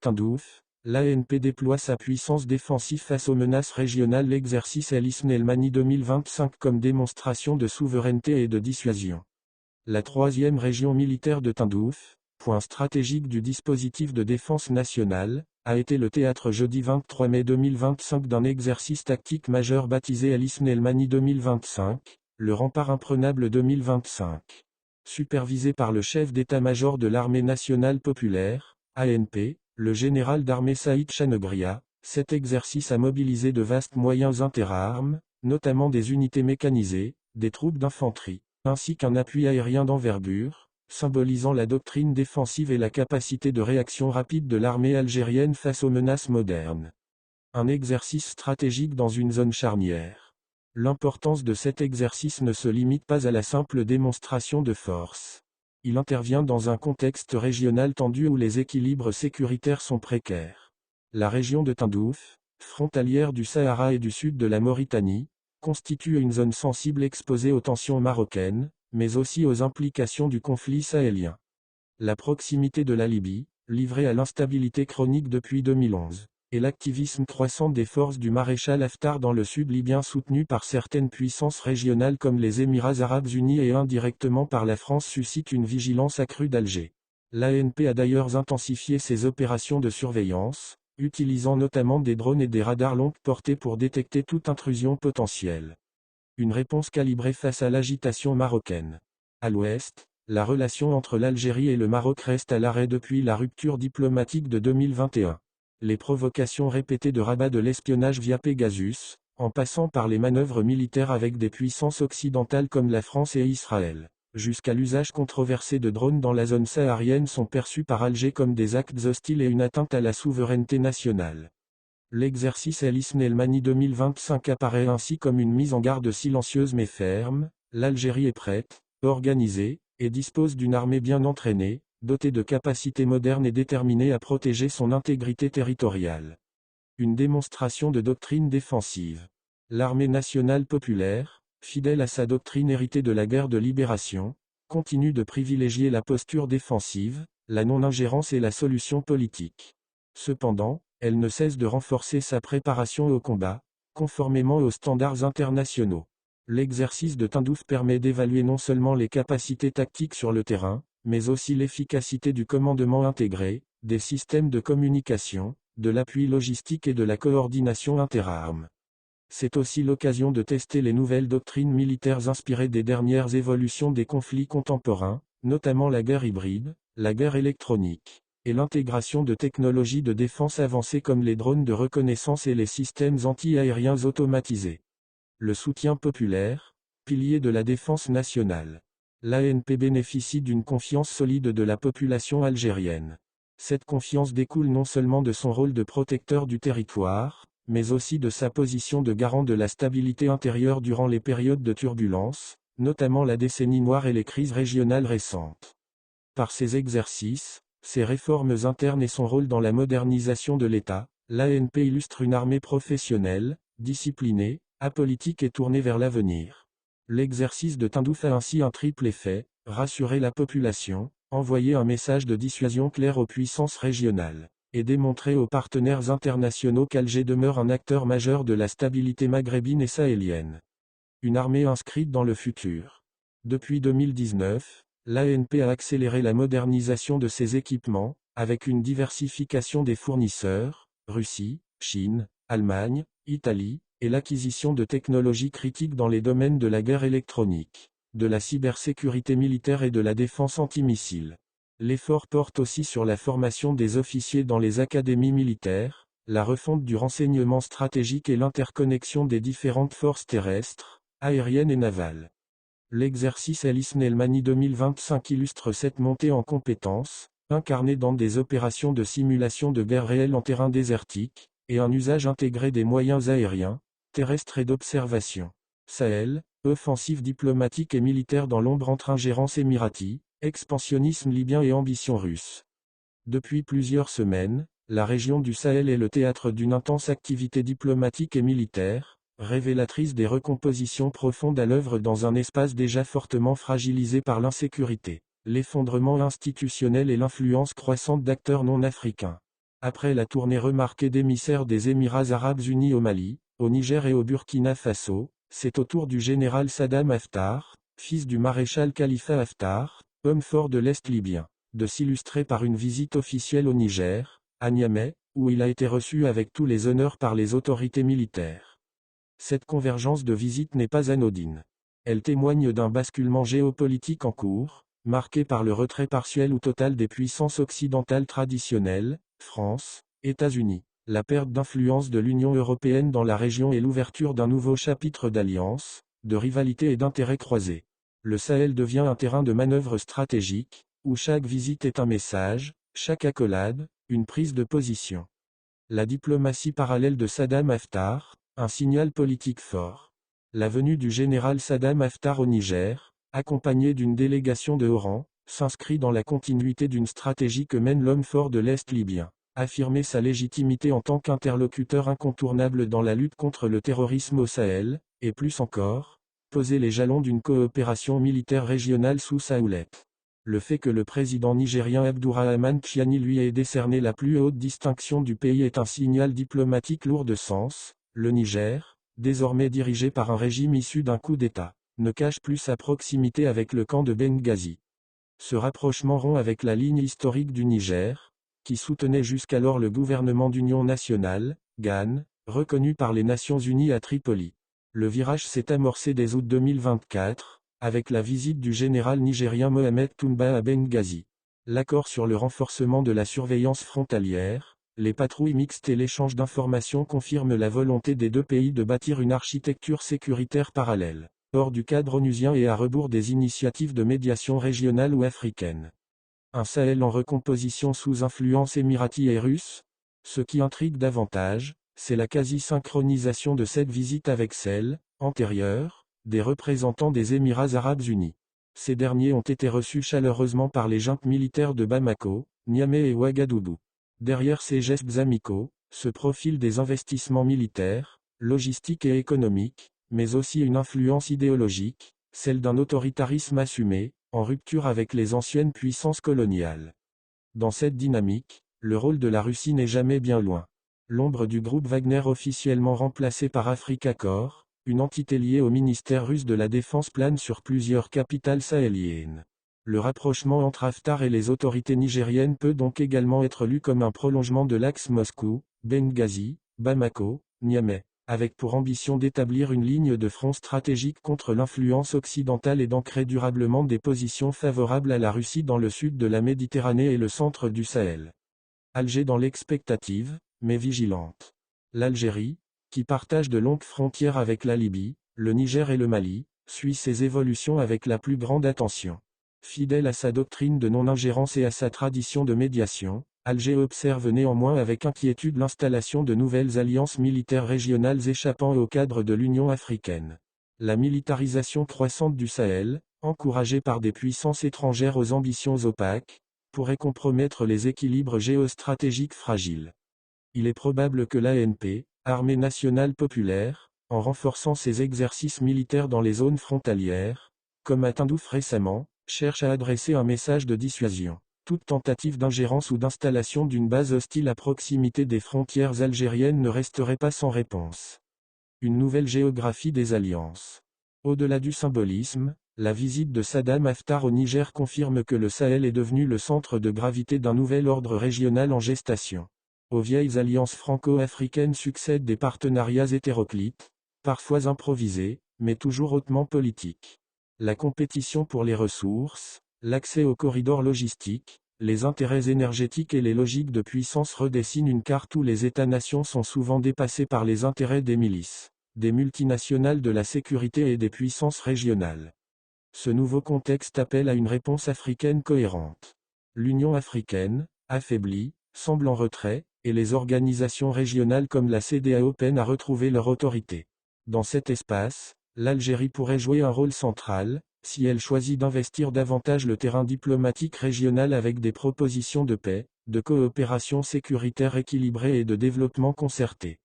Tindouf, l'ANP déploie sa puissance défensive face aux menaces régionales. L'exercice El Hisn El Mani 2025 comme démonstration de souveraineté et de dissuasion. La troisième région militaire de Tindouf, point stratégique du dispositif de défense nationale, a été le théâtre jeudi 23 mai 2025 d'un exercice tactique majeur baptisé El Hisn El Mani 2025, le rempart imprenable 2025. Supervisé par le chef d'état-major de l'armée nationale populaire, ANP, le général d'armée Saïd Chanegria, cet exercice a mobilisé de vastes moyens interarmes, notamment des unités mécanisées, des troupes d'infanterie, ainsi qu'un appui aérien d'envergure, symbolisant la doctrine défensive et la capacité de réaction rapide de l'armée algérienne face aux menaces modernes. Un exercice stratégique dans une zone charnière. L'importance de cet exercice ne se limite pas à la simple démonstration de force. Il intervient dans un contexte régional tendu où les équilibres sécuritaires sont précaires. La région de Tindouf, frontalière du Sahara et du sud de la Mauritanie, constitue une zone sensible exposée aux tensions marocaines, mais aussi aux implications du conflit sahélien. La proximité de la Libye, livrée à l'instabilité chronique depuis 2011, et l'activisme croissant des forces du maréchal Haftar dans le sud libyen soutenu par certaines puissances régionales comme les Émirats arabes unis et indirectement par la France suscitent une vigilance accrue d'Alger. L'ANP a d'ailleurs intensifié ses opérations de surveillance, utilisant notamment des drones et des radars longue portée pour détecter toute intrusion potentielle. Une réponse calibrée face à l'agitation marocaine. À l'ouest, la relation entre l'Algérie et le Maroc reste à l'arrêt depuis la rupture diplomatique de 2021. Les provocations répétées de Rabat de l'espionnage via Pegasus, en passant par les manœuvres militaires avec des puissances occidentales comme la France et Israël, jusqu'à l'usage controversé de drones dans la zone saharienne sont perçus par Alger comme des actes hostiles et une atteinte à la souveraineté nationale. L'exercice El Hisn El Mani 2025 apparaît ainsi comme une mise en garde silencieuse mais ferme. L'Algérie est prête, organisée, et dispose d'une armée bien entraînée, dotée de capacités modernes et déterminée à protéger son intégrité territoriale. Une démonstration de doctrine défensive. L'armée nationale populaire, fidèle à sa doctrine héritée de la guerre de libération, continue de privilégier la posture défensive, la non-ingérence et la solution politique. Cependant, elle ne cesse de renforcer sa préparation au combat, conformément aux standards internationaux. L'exercice de Tindouf permet d'évaluer non seulement les capacités tactiques sur le terrain, mais aussi l'efficacité du commandement intégré, des systèmes de communication, de l'appui logistique et de la coordination interarmes. C'est aussi l'occasion de tester les nouvelles doctrines militaires inspirées des dernières évolutions des conflits contemporains, notamment la guerre hybride, la guerre électronique, et l'intégration de technologies de défense avancées comme les drones de reconnaissance et les systèmes anti-aériens automatisés. Le soutien populaire, pilier de la défense nationale. L'ANP bénéficie d'une confiance solide de la population algérienne. Cette confiance découle non seulement de son rôle de protecteur du territoire, mais aussi de sa position de garant de la stabilité intérieure durant les périodes de turbulence, notamment la décennie noire et les crises régionales récentes. Par ses exercices, ses réformes internes et son rôle dans la modernisation de l'État, l'ANP illustre une armée professionnelle, disciplinée, apolitique et tournée vers l'avenir. L'exercice de Tindouf a ainsi un triple effet: rassurer la population, envoyer un message de dissuasion clair aux puissances régionales, et démontrer aux partenaires internationaux qu'Alger demeure un acteur majeur de la stabilité maghrébine et sahélienne. Une armée inscrite dans le futur. Depuis 2019, l'ANP a accéléré la modernisation de ses équipements, avec une diversification des fournisseurs, Russie, Chine, Allemagne, Italie, et l'acquisition de technologies critiques dans les domaines de la guerre électronique, de la cybersécurité militaire et de la défense antimissile. L'effort porte aussi sur la formation des officiers dans les académies militaires, la refonte du renseignement stratégique et l'interconnexion des différentes forces terrestres, aériennes et navales. L'exercice El Hisn El Mani 2025 illustre cette montée en compétences, incarnée dans des opérations de simulation de guerre réelle en terrain désertique, et un usage intégré des moyens aériens, terrestres et d'observation. Sahel, offensive diplomatique et militaire dans l'ombre entre ingérence émiratie, expansionnisme libyen et ambition russe. Depuis plusieurs semaines, la région du Sahel est le théâtre d'une intense activité diplomatique et militaire, révélatrice des recompositions profondes à l'œuvre dans un espace déjà fortement fragilisé par l'insécurité, l'effondrement institutionnel et l'influence croissante d'acteurs non africains. Après la tournée remarquée d'émissaires des Émirats arabes unis au Mali, au Niger et au Burkina Faso, c'est au tour du général Saddam Haftar, fils du maréchal Khalifa Haftar, homme fort de l'Est libyen, de s'illustrer par une visite officielle au Niger, à Niamey, où il a été reçu avec tous les honneurs par les autorités militaires. Cette convergence de visites n'est pas anodine. Elle témoigne d'un basculement géopolitique en cours, marqué par le retrait partiel ou total des puissances occidentales traditionnelles, France, États-Unis, la perte d'influence de l'Union européenne dans la région et l'ouverture d'un nouveau chapitre d'alliances, de rivalités et d'intérêts croisés. Le Sahel devient un terrain de manœuvre stratégique, où chaque visite est un message, chaque accolade, une prise de position. La diplomatie parallèle de Saddam Haftar, un signal politique fort. La venue du général Saddam Haftar au Niger, accompagné d'une délégation de haut rang, s'inscrit dans la continuité d'une stratégie que mène l'homme fort de l'Est libyen. Affirmer sa légitimité en tant qu'interlocuteur incontournable dans la lutte contre le terrorisme au Sahel, et plus encore, poser les jalons d'une coopération militaire régionale sous sa houlette. Le fait que le président nigérien Abdourahmane Tiani lui ait décerné la plus haute distinction du pays est un signal diplomatique lourd de sens. Le Niger, désormais dirigé par un régime issu d'un coup d'État, ne cache plus sa proximité avec le camp de Benghazi. Ce rapprochement rompt avec la ligne historique du Niger, qui soutenait jusqu'alors le gouvernement d'union nationale, GAN, reconnu par les Nations Unies à Tripoli. Le virage s'est amorcé dès août 2024, avec la visite du général nigérien Mohamed Toumba à Benghazi. L'accord sur le renforcement de la surveillance frontalière, les patrouilles mixtes et l'échange d'informations confirment la volonté des deux pays de bâtir une architecture sécuritaire parallèle, hors du cadre onusien et à rebours des initiatives de médiation régionale ou africaine. Un Sahel en recomposition sous influence émirati et russe? Ce qui intrigue davantage, c'est la quasi-synchronisation de cette visite avec celle, antérieure, des représentants des Émirats arabes unis. Ces derniers ont été reçus chaleureusement par les juntes militaires de Bamako, Niamey et Ouagadougou. Derrière ces gestes amicaux, se profilent des investissements militaires, logistiques et économiques, mais aussi une influence idéologique, celle d'un autoritarisme assumé, en rupture avec les anciennes puissances coloniales. Dans cette dynamique, le rôle de la Russie n'est jamais bien loin. L'ombre du groupe Wagner officiellement remplacé par Africa Corps, une entité liée au ministère russe de la Défense plane sur plusieurs capitales sahéliennes. Le rapprochement entre Haftar et les autorités nigériennes peut donc également être lu comme un prolongement de l'axe Moscou, Benghazi, Bamako, Niamey, avec pour ambition d'établir une ligne de front stratégique contre l'influence occidentale et d'ancrer durablement des positions favorables à la Russie dans le sud de la Méditerranée et le centre du Sahel. Alger dans l'expectative, mais vigilante. L'Algérie, qui partage de longues frontières avec la Libye, le Niger et le Mali, suit ces évolutions avec la plus grande attention. Fidèle à sa doctrine de non-ingérence et à sa tradition de médiation, Alger observe néanmoins avec inquiétude l'installation de nouvelles alliances militaires régionales échappant au cadre de l'Union africaine. La militarisation croissante du Sahel, encouragée par des puissances étrangères aux ambitions opaques, pourrait compromettre les équilibres géostratégiques fragiles. Il est probable que l'ANP, Armée nationale populaire, en renforçant ses exercices militaires dans les zones frontalières, comme à Tindouf récemment, cherche à adresser un message de dissuasion. Toute tentative d'ingérence ou d'installation d'une base hostile à proximité des frontières algériennes ne resterait pas sans réponse. Une nouvelle géographie des alliances. Au-delà du symbolisme, la visite de Saddam Haftar au Niger confirme que le Sahel est devenu le centre de gravité d'un nouvel ordre régional en gestation. Aux vieilles alliances franco-africaines succèdent des partenariats hétéroclites, parfois improvisés, mais toujours hautement politiques. La compétition pour les ressources, l'accès aux corridors logistiques, les intérêts énergétiques et les logiques de puissance redessinent une carte où les États-nations sont souvent dépassés par les intérêts des milices, des multinationales de la sécurité et des puissances régionales. Ce nouveau contexte appelle à une réponse africaine cohérente. L'Union africaine, affaiblie, semble en retrait, et les organisations régionales comme la CEDEAO peinent à retrouver leur autorité. Dans cet espace, l'Algérie pourrait jouer un rôle central, si elle choisit d'investir davantage le terrain diplomatique régional avec des propositions de paix, de coopération sécuritaire équilibrée et de développement concerté.